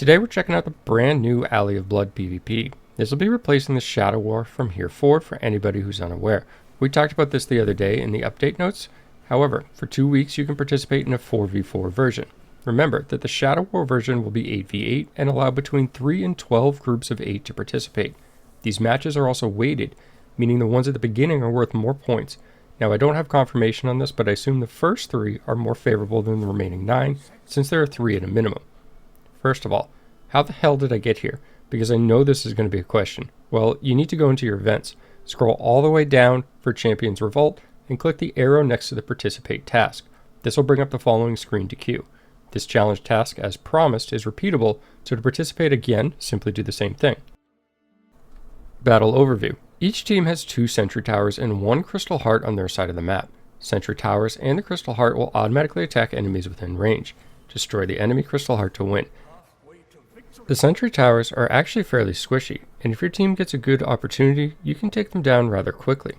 Today we're checking out the brand new Alley of Blood PvP. This will be replacing the Shadow War from here forward for anybody who's unaware. We talked about this the other day in the update notes. However, for 2 weeks you can participate in a 4v4 version. Remember that the Shadow War version will be 8v8 and allow between 3 and 12 groups of 8 to participate. These matches are also weighted, meaning the ones at the beginning are worth more points. Now I don't have confirmation on this, but I assume the first 3 are more favorable than the remaining 9, since there are 3 at a minimum. First of all, how the hell did I get here? Because I know this is going to be a question. Well, you need to go into your events, scroll all the way down for Champions Revolt, and click the arrow next to the Participate task. This will bring up the following screen to queue. This challenge task, as promised, is repeatable, so to participate again, simply do the same thing. Battle Overview. Each team has 2 Sentry Towers and 1 Crystal Heart on their side of the map. Sentry Towers and the Crystal Heart will automatically attack enemies within range. Destroy the enemy Crystal Heart to win. The Sentry Towers are actually fairly squishy, and if your team gets a good opportunity, you can take them down rather quickly.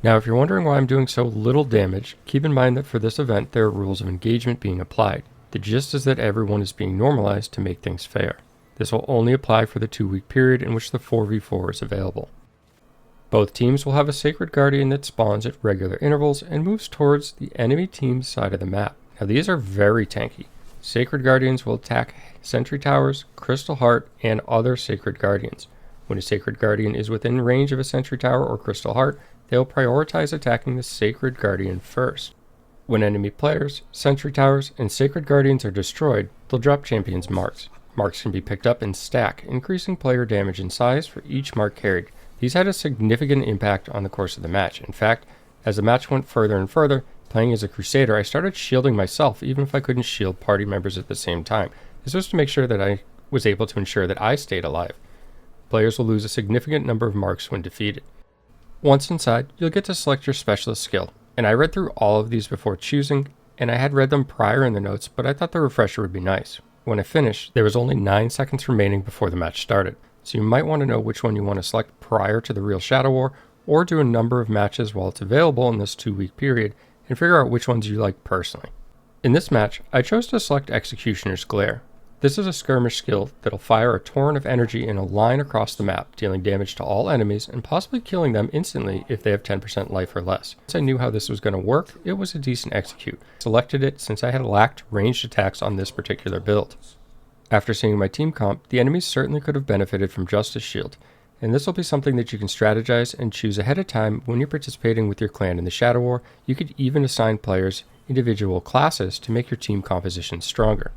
Now if you're wondering why I'm doing so little damage, keep in mind that for this event there are rules of engagement being applied. The gist is that everyone is being normalized to make things fair. This will only apply for the 2-week period in which the 4v4 is available. Both teams will have a Sacred Guardian that spawns at regular intervals and moves towards the enemy team's side of the map. Now these are very tanky. Sacred Guardians will attack Sentry Towers, Crystal Heart, and other Sacred Guardians. When a Sacred Guardian is within range of a Sentry Tower or Crystal Heart, they will prioritize attacking the Sacred Guardian first. When enemy players, Sentry Towers, and Sacred Guardians are destroyed, they'll drop Champions marks. Marks can be picked up and stack, increasing player damage in size for each mark carried. These had a significant impact on the course of the match. In fact, as the match went further and further, playing as a Crusader, I started shielding myself even if I couldn't shield party members at the same time. This was to make sure that I was able to ensure that I stayed alive. Players will lose a significant number of marks when defeated. Once inside, you'll get to select your specialist skill, and I read through all of these before choosing, and I had read them prior in the notes, but I thought the refresher would be nice. When I finished, there was only 9 seconds remaining before the match started, so you might want to know which one you want to select prior to the real Shadow War, or do a number of matches while it's available in this 2-week period, and figure out which ones you like personally. In this match, I chose to select Executioner's Glare. This is a skirmish skill that'll fire a torrent of energy in a line across the map, dealing damage to all enemies and possibly killing them instantly if they have 10% life or less. Once I knew how this was going to work, it was a decent execute. I selected it since I had lacked ranged attacks on this particular build. After seeing my team comp, the enemies certainly could have benefited from Justice Shield, and this will be something that you can strategize and choose ahead of time when you're participating with your clan in the Shadow War. You could even assign players individual classes to make your team composition stronger.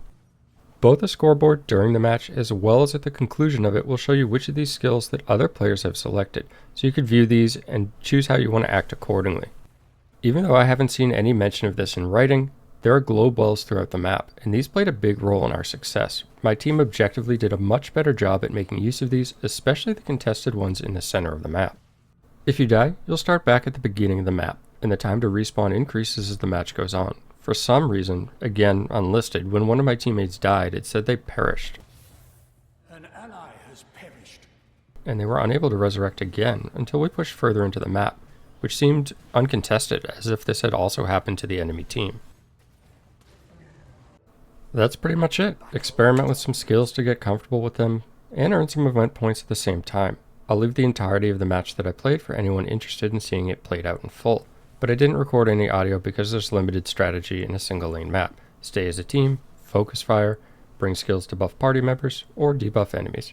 Both the scoreboard during the match as well as at the conclusion of it will show you which of these skills that other players have selected, so you could view these and choose how you want to act accordingly. Even though I haven't seen any mention of this in writing, there are globe wells throughout the map, and these played a big role in our success. My team objectively did a much better job at making use of these, especially the contested ones in the center of the map. If you die, you'll start back at the beginning of the map, and the time to respawn increases as the match goes on. For some reason, again unlisted, when one of my teammates died, it said they perished. An ally has perished. And they were unable to resurrect again until we pushed further into the map, which seemed uncontested, as if this had also happened to the enemy team. That's pretty much it. Experiment with some skills to get comfortable with them, and earn some event points at the same time. I'll leave the entirety of the match that I played for anyone interested in seeing it played out in full, but I didn't record any audio because there's limited strategy in a single lane map. Stay as a team, focus fire, bring skills to buff party members, or debuff enemies.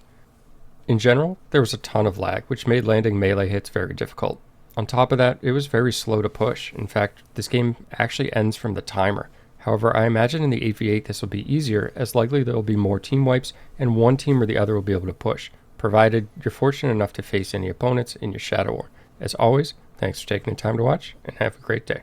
In general, there was a ton of lag, which made landing melee hits very difficult. On top of that, it was very slow to push. In fact, this game actually ends from the timer. However, I imagine in the 8v8 this will be easier, as likely there will be more team wipes, and one team or the other will be able to push, provided you're fortunate enough to face any opponents in your Shadow War. As always, thanks for taking the time to watch, and have a great day.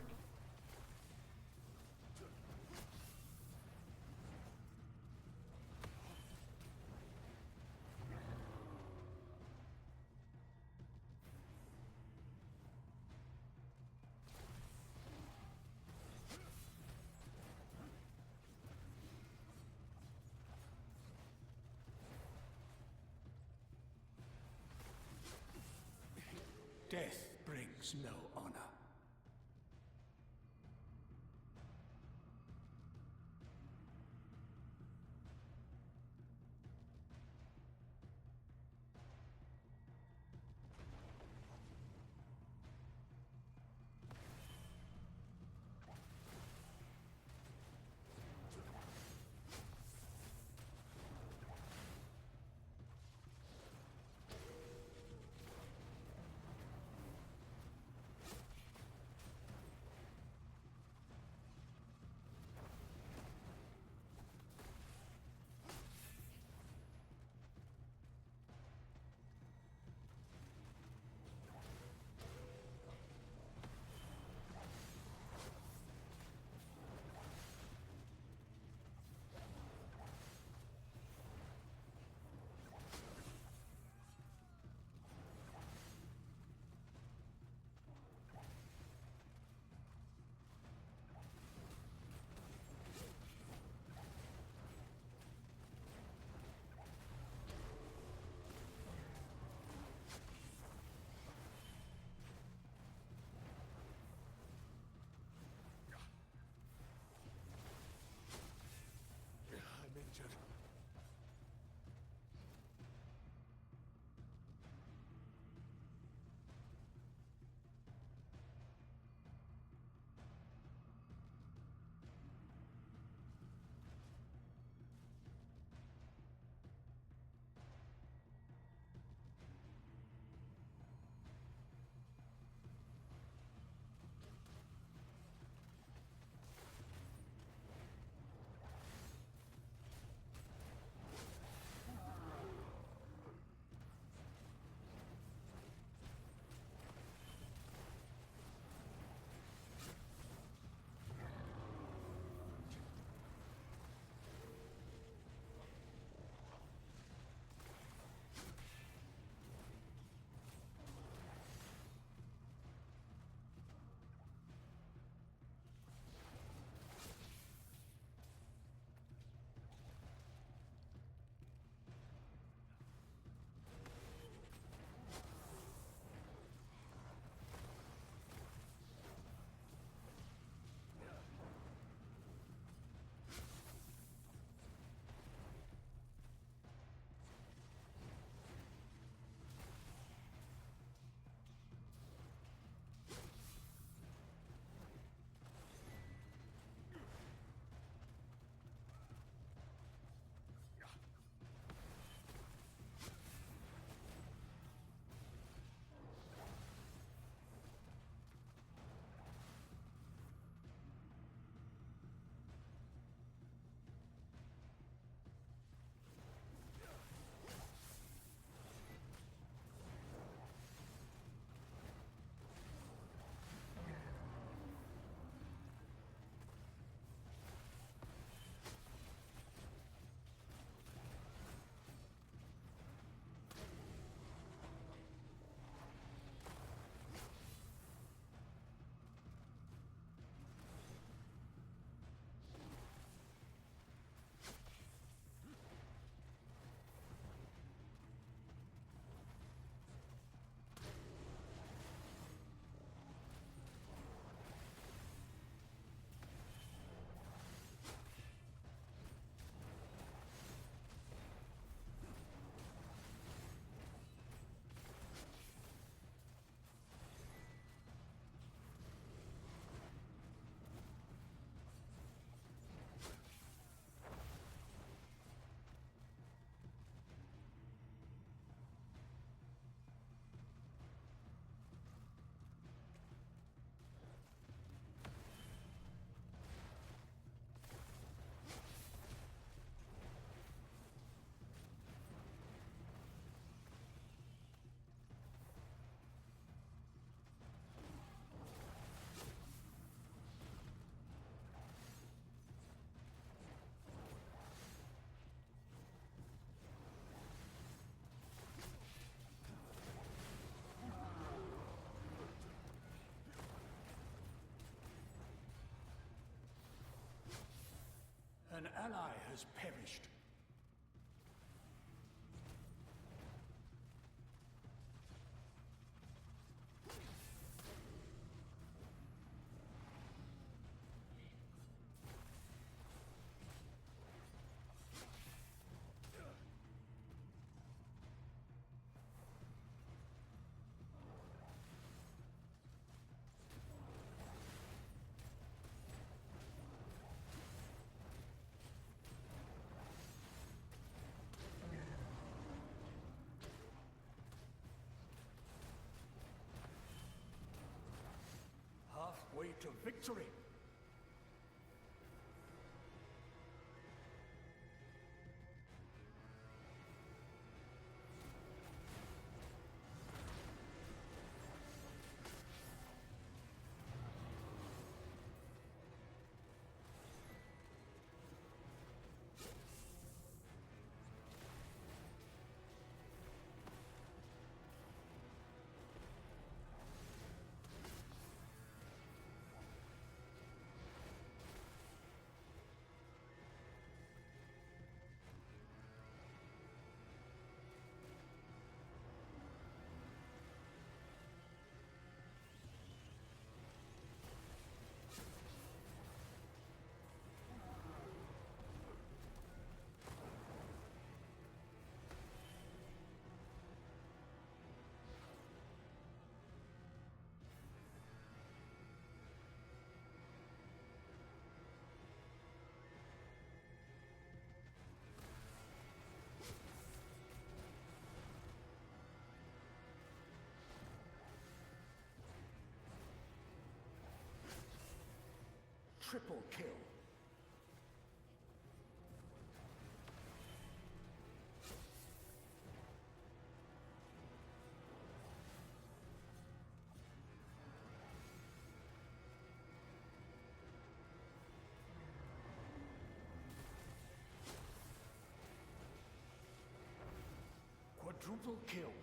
Death brings no honor. An ally has perished. Halfway to victory. Triple kill. Quadruple kill.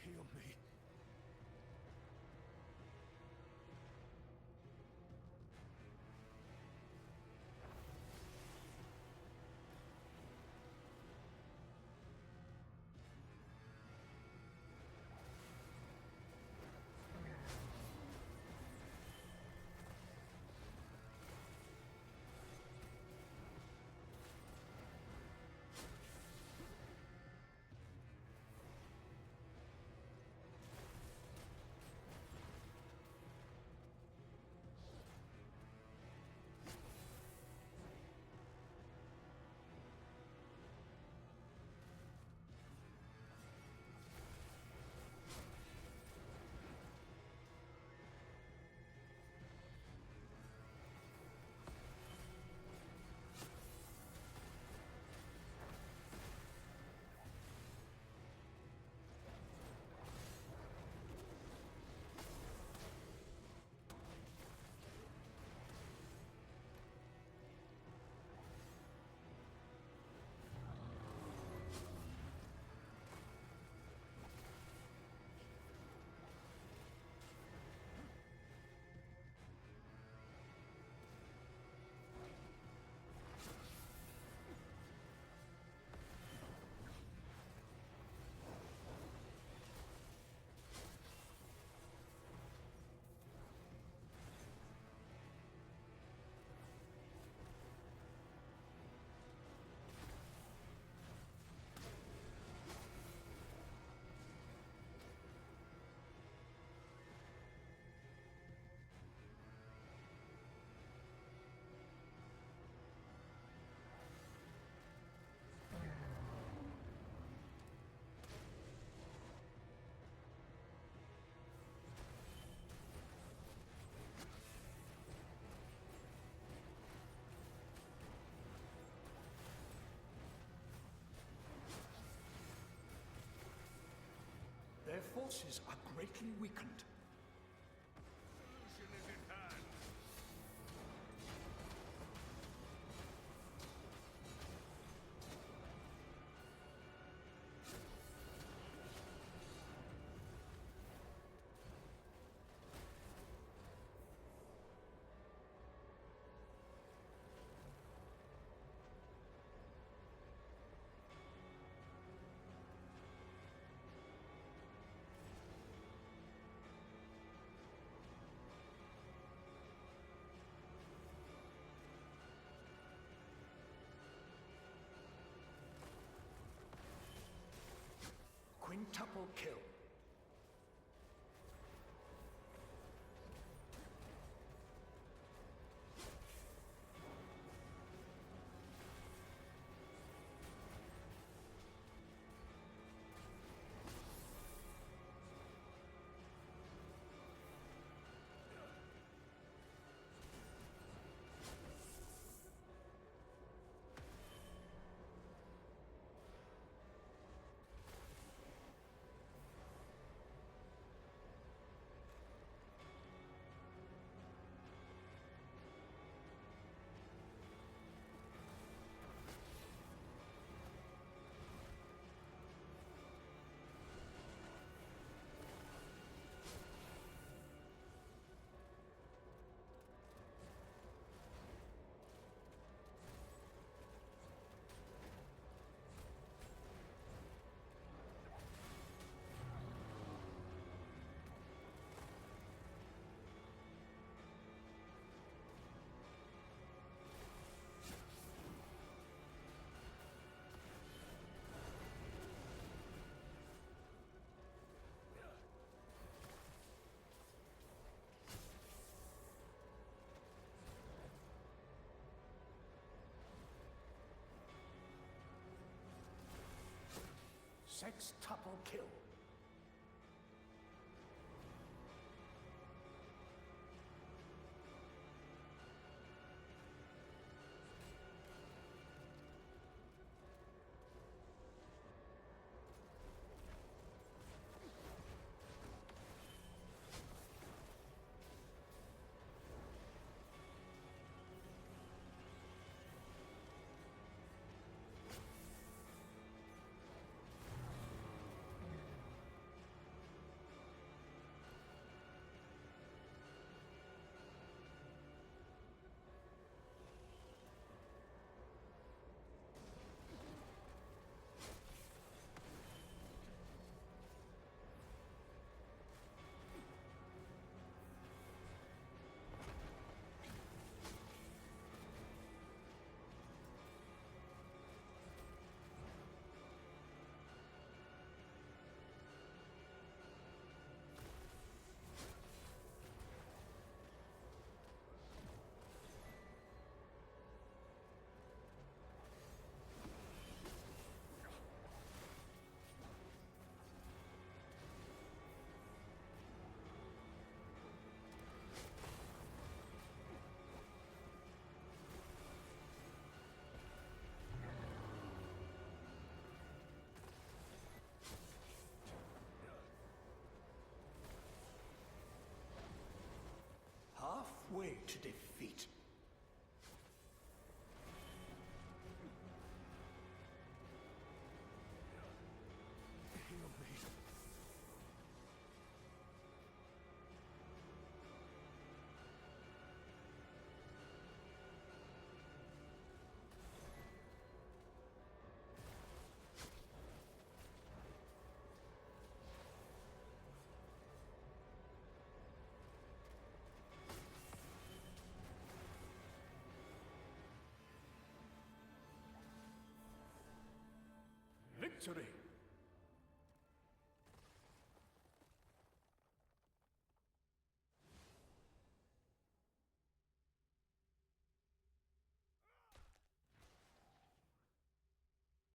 Heal me. Their forces are greatly weakened. Solution is at hand. Sextuple kill. Sextuple kill. Halfway to defeat. Heal me. Victory!